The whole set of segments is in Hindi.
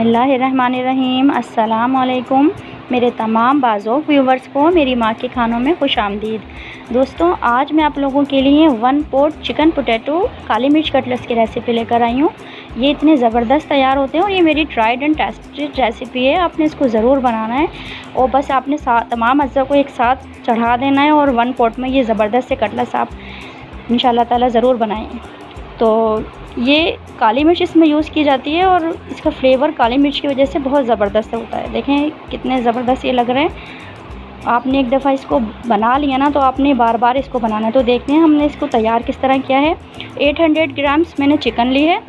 बिस्मिल्लाहिर्रहमानिर्रहीम। अस्सलाम वालेकुम मेरे तमाम बाज़ों व्यूवर्स को मेरी माँ के खानों में खुशामदीद। दोस्तों, आज मैं आप लोगों के लिए 1 पॉट चिकन पोटैटो काली मिर्च कटलेट्स की रेसिपी लेकर आई हूँ। ये इतने ज़बरदस्त तैयार होते हैं और ये मेरी ट्राइड एंड टेस्टेड रेसिपी है। आपने इसको ज़रूर बनाना है और बस आपने तमाम अज़्ज़ा को एक साथ चढ़ा देना है और 1 पॉट में ये ज़बरदस्त से कटलेट्स आप इंशाल्लाह ताला ज़रूर बनाएँ। तो ये काली मिर्च इसमें यूज़ की जाती है और इसका फ्लेवर काली मिर्च की वजह से बहुत ज़बरदस्त होता है। देखें कितने ज़बरदस्त ये लग रहे हैं। आपने एक दफ़ा इसको बना लिया ना तो आपने बार बार इसको बनाना है। तो देखते हैं हमने इसको तैयार किस तरह किया है। 800 ग्राम्स मैंने चिकन ली है।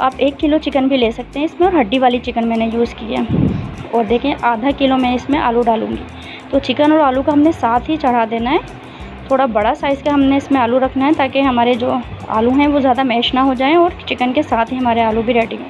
आप 1 किलो चिकन भी ले सकते हैं इसमें, और हड्डी वाली चिकन मैंने यूज़ की है। और देखें आधा किलो मैं इसमें आलू डालूँगी। तो चिकन और आलू का हमने साथ ही चढ़ा देना है। थोड़ा बड़ा साइज़ का हमने इसमें आलू रखना है ताकि हमारे जो आलू हैं वो ज़्यादा मैश ना हो जाएं और चिकन के साथ ही हमारे आलू भी रेडी हों।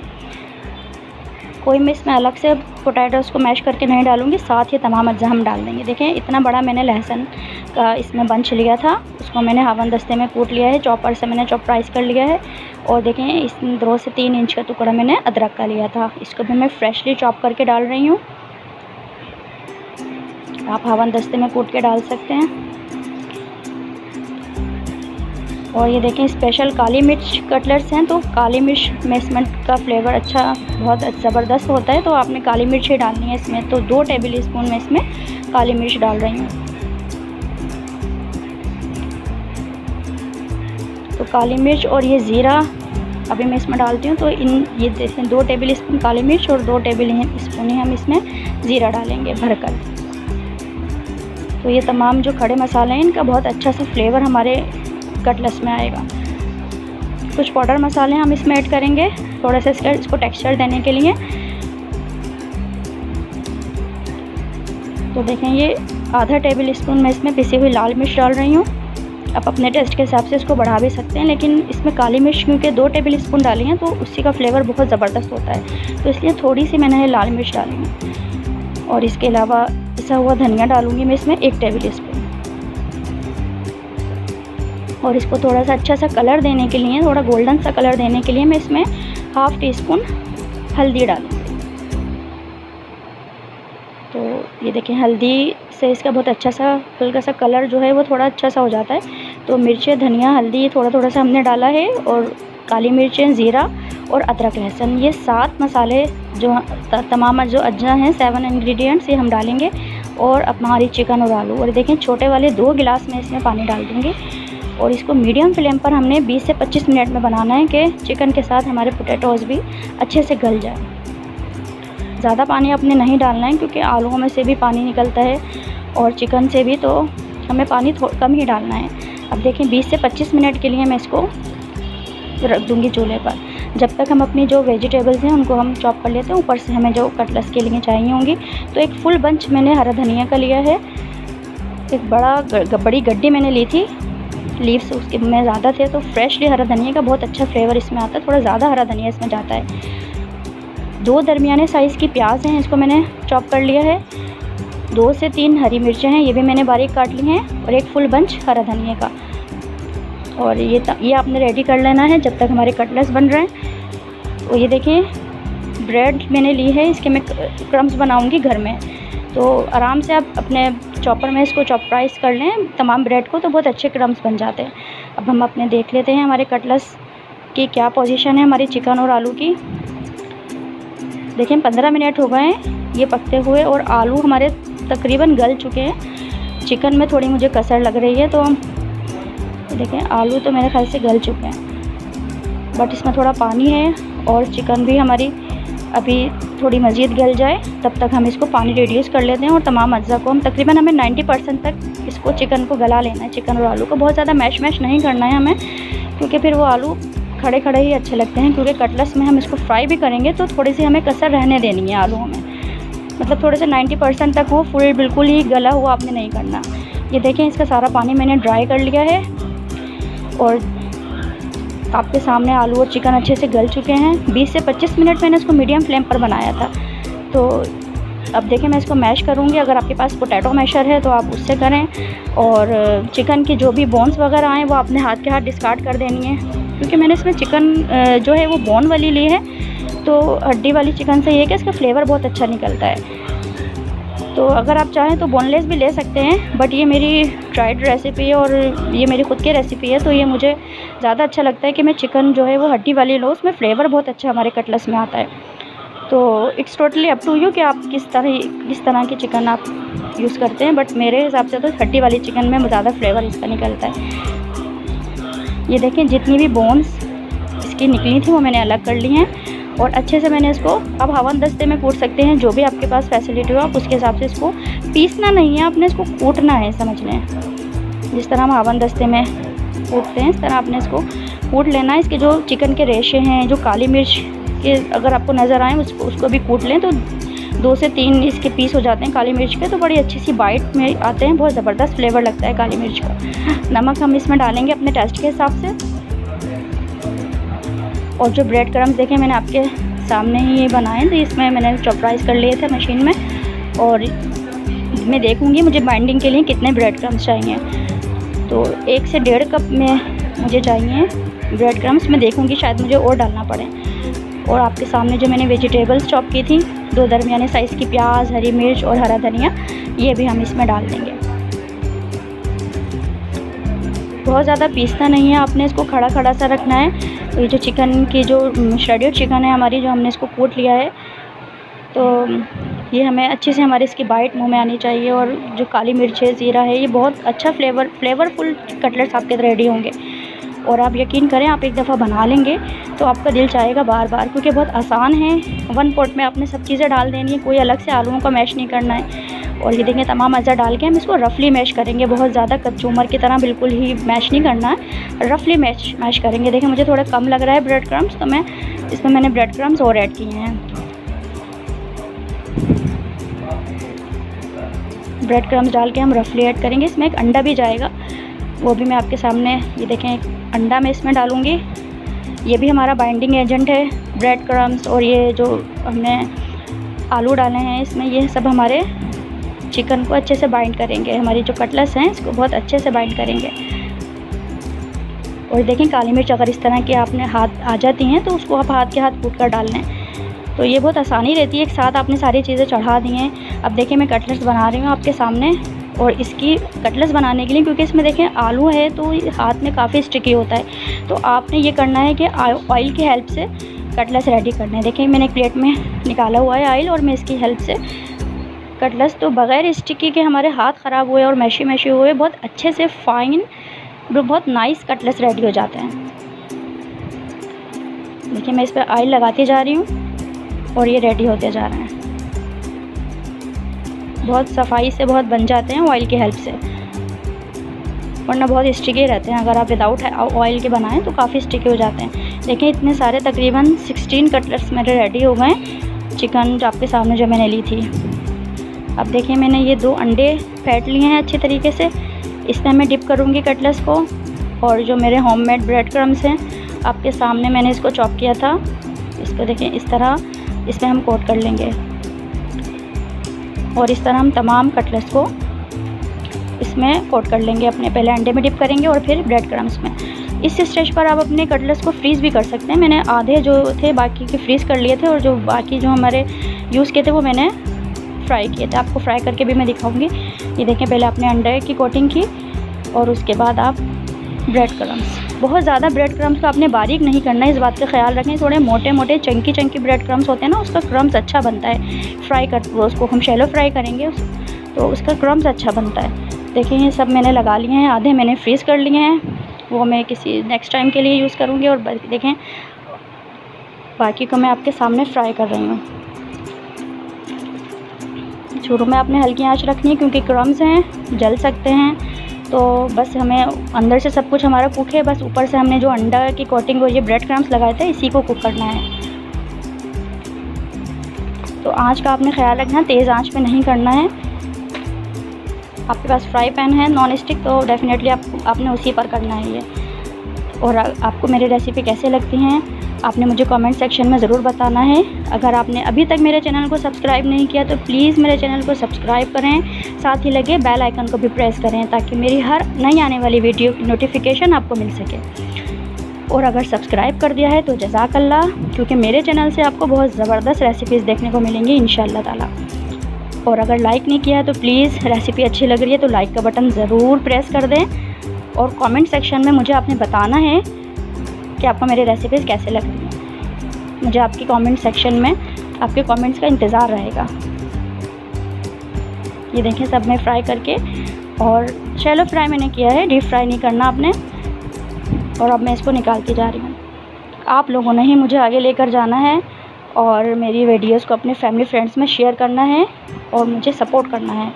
कोई मैं इसमें अलग से पोटैटोज़ को मैश करके नहीं डालूँगी, साथ ही तमाम अज्जा हम डाल देंगे। देखें इतना बड़ा मैंने लहसुन का इसमें बंच लिया था, उसको मैंने हवन दस्ते में कूट लिया है। चॉपर से मैंने चॉपराइज़ कर लिया है। और देखें इस 2 से 3 इंच का टुकड़ा मैंने अदरक का लिया था, इसको भी मैं फ्रेशली चॉप करके डाल रही हूँ। आप हवन दस्ते में कूट के डाल सकते हैं। और ये देखें स्पेशल काली मिर्च कटलेट्स हैं, तो काली मिर्च में इसमें का फ्लेवर अच्छा बहुत ज़बरदस्त होता है, तो आपने काली मिर्च ही डालनी है इसमें। तो 2 टेबल स्पून में इसमें काली मिर्च डाल रही हूँ। तो काली मिर्च और ये ज़ीरा अभी मैं इसमें डालती हूँ। तो ये देखें 2 टेबल स्पून काली मिर्च और 2 टेबल स्पून ही हम इसमें ज़ीरा डालेंगे भरकर। तो ये तमाम जो खड़े मसाले हैं इनका बहुत अच्छा सा फ्लेवर हमारे कटलेट्स में आएगा। कुछ पाउडर मसाले हम इसमें ऐड करेंगे थोड़ा सा इसको टेक्सचर देने के लिए। तो देखें ये आधा टेबल स्पून मैं इसमें पिसी हुई लाल मिर्च डाल रही हूँ। आप अपने टेस्ट के हिसाब से इसको बढ़ा भी सकते हैं, लेकिन इसमें काली मिर्च क्योंकि 2 टेबल स्पून डाली हैं तो उसी का फ्लेवर बहुत ज़बरदस्त होता है, तो इसलिए थोड़ी सी मैंने लाल मिर्च डाली है। और इसके अलावा पिसा हुआ धनिया डालूँगी मैं इसमें 1 टेबल स्पून। और इसको थोड़ा सा अच्छा सा कलर देने के लिए, थोड़ा गोल्डन सा कलर देने के लिए मैं इसमें ½ टीस्पून हल्दी डालूँगी। तो ये देखें हल्दी से इसका बहुत अच्छा सा हल्का सा कलर जो है वो थोड़ा अच्छा सा हो जाता है। तो मिर्चें, धनिया, हल्दी थोड़ा थोड़ा सा हमने डाला है, और काली मिर्चें, ज़ीरा और अदरक लहसुन, ये 7 मसाले जो तमाम जो अज्जा हैं 7 इंग्रेडिएंट्स ये हम डालेंगे। और अब हमारी चिकन और आलू, और देखें छोटे वाले 2 गिलास में इसमें पानी डाल दूँगी। और इसको मीडियम फ्लेम पर हमने 20 से 25 मिनट में बनाना है कि चिकन के साथ हमारे पोटैटोज़ भी अच्छे से गल जाए। ज़्यादा पानी आपने नहीं डालना है क्योंकि आलूओं में से भी पानी निकलता है और चिकन से भी, तो हमें पानी कम ही डालना है। अब देखें 20 से 25 मिनट के लिए मैं इसको रख दूँगी चूल्हे पर, जब तक हम अपनी जो वेजिटेबल्स हैं उनको हम चॉप कर लेते हैं। ऊपर से हमें जो कटलेट्स के लिए चाहिए होंगी, तो एक फुल बंच मैंने हरा धनिया का लिया है। एक बड़ी गड्डी मैंने ली थी, लीव्स उसके में ज़्यादा थे, तो फ्रेशली हरा धनिया का बहुत अच्छा फ्लेवर इसमें आता है। थोड़ा ज़्यादा हरा धनिया इसमें जाता है। 2 दरमियाने साइज़ की प्याज हैं, इसको मैंने चॉप कर लिया है। 2 से 3 हरी मिर्चें हैं, ये भी मैंने बारीक काट ली हैं। और एक फुल बंच हरा धनिया का। और ये आपने रेडी कर लेना है जब तक हमारे कटलेट्स बन रहे हैं। और ये देखें ब्रेड मैंने ली है, इसके मैं क्रम्स बनाऊँगी घर में। तो आराम से आप अपने चॉपर में इसको चॉपराइज़ कर लें तमाम ब्रेड को, तो बहुत अच्छे क्रम्स बन जाते हैं। अब हम अपने देख लेते हैं हमारे कटलेट्स की क्या पोजीशन है हमारी चिकन और आलू की। देखें 15 मिनट हो गए हैं ये पकते हुए, और आलू हमारे तकरीबन गल चुके हैं। चिकन में थोड़ी मुझे कसर लग रही है, तो देखें आलू तो मेरे ख्याल से गल चुके हैं, बट इसमें थोड़ा पानी है। और चिकन भी हमारी अभी थोड़ी मज़ीद गल जाए तब तक हम इसको पानी रिड्यूस कर लेते हैं। और तमाम अज्जा को हम तकरीबन हमें 90% तक इसको चिकन को गला लेना है। चिकन और आलू को बहुत ज़्यादा मैश नहीं करना है हमें, क्योंकि फिर वो आलू खड़े खड़े ही अच्छे लगते हैं। क्योंकि कटलेट्स में हम इसको फ्राई भी करेंगे तो थोड़ी सी हमें कसर रहने देनी है आलूओं में, मतलब थोड़े से 90% तक वो फुल बिल्कुल ही गला हुआ आपने नहीं करना। ये देखें इसका सारा पानी मैंने ड्राई कर लिया है, और आपके सामने आलू और चिकन अच्छे से गल चुके हैं। 20 से 25 मिनट मैंने इसको मीडियम फ्लेम पर बनाया था। तो अब देखें मैं इसको मैश करूँगी। अगर आपके पास पोटैटो मैशर है तो आप उससे करें, और चिकन की जो भी बोन्स वगैरह आएँ वो अपने हाथ के हाथ डिस्कार्ड कर देनी है, क्योंकि मैंने इसमें चिकन जो है वो बोन वाली ली है। तो हड्डी वाली चिकन से ये है कि इसका फ्लेवर बहुत अच्छा निकलता है। तो अगर आप चाहें तो बोनलेस भी ले सकते हैं, बट ये मेरी ट्राइड रेसिपी है और ये मेरी खुद की रेसिपी है, तो ये मुझे ज़्यादा अच्छा लगता है कि मैं चिकन जो है वो हड्डी वाली लो, उसमें फ्लेवर बहुत अच्छा हमारे कटलेट्स में आता है। तो it's totally up to you कि आप किस तरह की चिकन आप यूज़ करते हैं, बट मेरे हिसाब से तो हड्डी वाली चिकन में ज़्यादा फ्लेवर इसका निकलता है। ये देखें, जितनी भी बोन्स इसकी निकली थी वो मैंने अलग कर ली हैं और अच्छे से मैंने इसको, अब हवन दस्ते में कूट सकते हैं, जो भी आपके पास फैसिलिटी हो आप उसके हिसाब से इसको, पीसना नहीं है आपने, इसको कूटना है, समझ लें। जिस तरह हम हवन दस्ते में कूटते हैं इस तरह आपने इसको कूट लेना है। इसके जो चिकन के रेशे हैं, जो काली मिर्च के अगर आपको नज़र आएँ उसको भी कूट लें, तो 2 से 3 इसके पीस हो जाते हैं काली मिर्च के, तो बड़ी अच्छी सी बाइट में आते हैं, बहुत ज़बरदस्त फ्लेवर लगता है काली मिर्च का। नमक हम इसमें डालेंगे अपने टेस्ट के हिसाब से। और जो ब्रेड क्रम्स देखें मैंने आपके सामने ही ये बनाए, तो इसमें मैंने चॉपराइज़ कर लिए थे मशीन में, और मैं देखूँगी मुझे बाइंडिंग के लिए कितने ब्रेड क्रम्स चाहिए। तो 1 से 1.5 कप में मुझे चाहिए ब्रेड क्रम्स। मैं देखूँगी शायद मुझे और डालना पड़े। और आपके सामने जो मैंने वेजिटेबल्स चॉप की थी, 2 दरमियाने साइज़ की प्याज, हरी मिर्च और हरा धनिया, ये भी हम इसमें डाल देंगे। बहुत ज़्यादा पीसना नहीं है आपने, इसको खड़ा खड़ा सा रखना है। तो ये जो चिकन की जो श्रेडेड चिकन है हमारी, जो हमने इसको कूट लिया है, तो ये हमें अच्छे से हमारे इसकी बाइट मुंह में आनी चाहिए। और जो काली मिर्च है, ज़ीरा है, ये बहुत अच्छा फ्लेवरफुल कटलेट्स आपके रेडी होंगे। और आप यकीन करें, आप एक दफ़ा बना लेंगे तो आपका दिल चाहेगा बार बार, क्योंकि बहुत आसान है। 1 पॉट में आपने सब चीज़ें डाल देनी है, कोई अलग से आलूओं का मैश नहीं करना है। और ये देखें, तमाम अज़ा डाल के हम इसको रफली मैश करेंगे, बहुत ज़्यादा कच्चूमर की तरह बिल्कुल ही मैश नहीं करना है, रफली मैश करेंगे। देखें, मुझे थोड़ा कम लग रहा है ब्रेड क्रम्स, तो मैंने ब्रेड क्रम्स और ऐड किए हैं। ब्रेड क्रम्स डाल के हम रफली ऐड करेंगे। इसमें एक अंडा भी जाएगा, वो भी मैं आपके सामने, ये देखें, एक अंडा मैं इसमें डालूँगी। ये भी हमारा बाइंडिंग एजेंट है, ब्रेड क्रम्स और ये जो हमने आलू डाले हैं इसमें, ये सब हमारे चिकन को अच्छे से बाइंड करेंगे, हमारी जो कटलेट्स हैं इसको बहुत अच्छे से बाइंड करेंगे। और देखें, काली मिर्च अगर इस तरह की आपने हाथ आ जाती हैं तो उसको आप हाथ के हाथ कूट कर डाल लें, तो ये बहुत आसानी रहती है। एक साथ आपने सारी चीज़ें चढ़ा दी हैं। अब देखिए, मैं कटलेट्स बना रही हूँ आपके सामने, और इसकी कटलेट्स बनाने के लिए, क्योंकि इसमें देखें आलू है तो हाथ में काफ़ी स्टिकी होता है, तो आपने ये करना है कि ऑयल की हेल्प से कटलेट्स रेडी करने हैं। देखिए, मैंने एक प्लेट में निकाला हुआ है ऑयल, और मैं इसकी हेल्प से कटलेट्स, तो बग़ैर स्टिकी के हमारे हाथ ख़राब हुए और मैशी हुए, बहुत अच्छे से फाइन, बहुत नाइस कटलेट्स रेडी हो जाते हैं। देखिए, मैं इस पर ऑयल लगाती जा रही हूँ और ये रेडी होते जा रहे हैं। बहुत सफाई से बहुत बन जाते हैं ऑयल की हेल्प से, वरना बहुत स्टिकी रहते हैं। अगर आप विदाउट ऑयल के बनाएं तो काफ़ी स्टिकी हो जाते हैं। देखिए, इतने सारे तकरीबन 16 कटलेट्स मेरे रेडी हो गए, चिकन जो आपके सामने जो मैंने ली थी। अब देखिए, मैंने ये 2 अंडे फेंट लिए हैं अच्छे तरीके से, इसमें मैं डिप करूँगी कटलेट्स को। और जो मेरे होममेड ब्रेड क्रम्स हैं आपके सामने, मैंने इसको चॉप किया था, इसको देखें इस तरह इसमें हम कोट कर लेंगे। और इस तरह हम तमाम कटलेट्स को इसमें कोट कर लेंगे। अपने पहले अंडे में डिप करेंगे और फिर ब्रेड क्रम्स में। इस स्टेज पर आप अपने कटलेट्स को फ्रीज़ भी कर सकते हैं। मैंने आधे जो थे बाकी के फ्रीज़ कर लिए थे, और जो बाकी जो हमारे यूज़ किए थे वो मैंने फ्राई किए थे। आपको फ्राई करके भी मैं दिखाऊंगी। ये देखें, पहले आपने अंडे की कोटिंग की और उसके बाद आप ब्रेड क्रम्स, बहुत ज़्यादा ब्रेड क्रम्स को आपने बारीक नहीं करना है, इस बात का ख्याल रखें। थोड़े मोटे मोटे चंकी ब्रेड क्रम्स होते हैं ना, उसका क्रम्स अच्छा बनता है। फ्राई कर उसको हम शैलो फ्राई करेंगे तो उसका क्रम्स अच्छा बनता है। देखिए, ये सब मैंने लगा लिए हैं, आधे मैंने फ्रीज़ कर लिए हैं, वो मैं किसी नेक्स्ट टाइम के लिए यूज़ करूँगी। और देखें, बाकी को मैं आपके सामने फ्राई कर रही हूँ। शुरू में आपने हल्की आंच रखनी है, क्योंकि क्रम्स हैं, जल सकते हैं। तो बस हमें अंदर से सब कुछ हमारा कुक है, बस ऊपर से हमने जो अंडा की कोटिंग और ये ब्रेड क्रम्स लगाए थे इसी को कुक करना है। तो आंच का आपने ख्याल रखना, तेज़ आंच पे नहीं करना है। आपके पास फ्राई पैन है नॉन स्टिक, तो डेफिनेटली आपने उसी पर करना है ये। और आपको मेरी रेसिपी कैसे लगती हैं आपने मुझे कमेंट सेक्शन में ज़रूर बताना है। अगर आपने अभी तक मेरे चैनल को सब्सक्राइब नहीं किया तो प्लीज़ मेरे चैनल को सब्सक्राइब करें, साथ ही लगे बेल आइकन को भी प्रेस करें, ताकि मेरी हर नई आने वाली वीडियो की नोटिफिकेशन आपको मिल सके। और अगर सब्सक्राइब कर दिया है तो जज़ाकल्लाह, क्योंकि मेरे चैनल से आपको बहुत ज़बरदस्त रेसिपीज़ देखने को मिलेंगी इंशाअल्लाह ताला। और अगर लाइक नहीं किया है तो प्लीज़, रेसिपी अच्छी लग रही है तो लाइक का बटन ज़रूर प्रेस कर दें। और कमेंट सेक्शन में मुझे आपने बताना है कि आपको मेरी रेसिपीज़ कैसे लग रही हैं। मुझे आपकी कमेंट सेक्शन में आपके कमेंट्स का इंतज़ार रहेगा। ये देखें सब में फ्राई करके, और शैलो फ्राई मैंने किया है, डीप फ्राई नहीं करना आपने। और अब मैं इसको निकालती जा रही हूँ। आप लोगों ने ही मुझे आगे लेकर जाना है और मेरी वीडियोस को अपने फैमिली फ्रेंड्स में शेयर करना है और मुझे सपोर्ट करना है।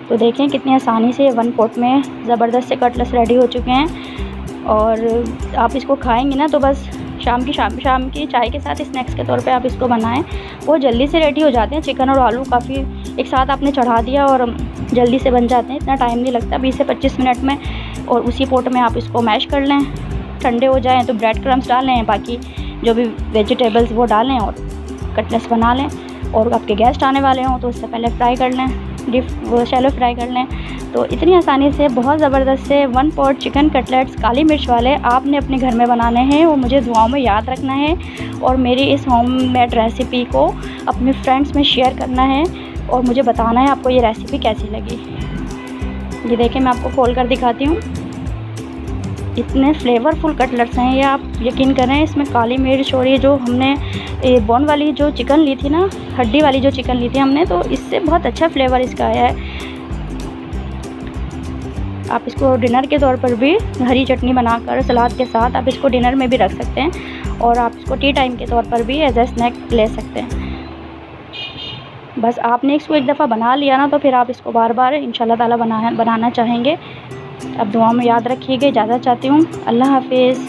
तो देखें कितनी आसानी से 1 पॉट में ज़बरदस्त से कटलेट्स रेडी हो चुके हैं। और आप इसको खाएंगे ना तो बस शाम की चाय के साथ स्नैक्स के तौर पे आप इसको बनाएं। वो जल्दी से रेडी हो जाते हैं। चिकन और आलू काफ़ी एक साथ आपने चढ़ा दिया और जल्दी से बन जाते हैं, इतना टाइम नहीं लगता, 20 से 25 मिनट में। और उसी पॉट में आप इसको मैश कर लें, ठंडे हो जाएँ तो ब्रेड क्रम्स डालें, बाकी जो भी वेजिटेबल्स वो डालें और कटलेट्स बना लें। और आपके गेस्ट आने वाले हों तो उससे पहले फ्राई कर लें, वो शैलो फ्राई कर लें। तो इतनी आसानी से बहुत ज़बरदस्त से 1 पॉट चिकन कटलेट्स काली मिर्च वाले आपने अपने घर में बनाने हैं और मुझे दुआओं में याद रखना है। और मेरी इस होममेड रेसिपी को अपने फ्रेंड्स में शेयर करना है और मुझे बताना है आपको ये रेसिपी कैसी लगी। ये देखें मैं आपको खोल कर दिखाती हूँ। इतने फ्लेवरफुल कटलेट्स हैं ये, आप यकीन करें। इसमें काली मिर्च और ये जो हमने बोन वाली जो चिकन ली थी ना, हड्डी वाली जो चिकन ली थी हमने, तो इससे बहुत अच्छा फ्लेवर इसका आया है। आप इसको डिनर के तौर पर भी हरी चटनी बनाकर सलाद के साथ आप इसको डिनर में भी रख सकते हैं और आप इसको टी टाइम के तौर पर भी एज ए स्नैक ले सकते हैं। बस आपने इसको एक दफ़ा बना लिया ना तो फिर आप इसको बार बार इंशाल्लाह ताला बनाना चाहेंगे। अब दुआ में याद रखिएगा। इजाज़त चाहती हूँ। अल्लाह हाफिज़।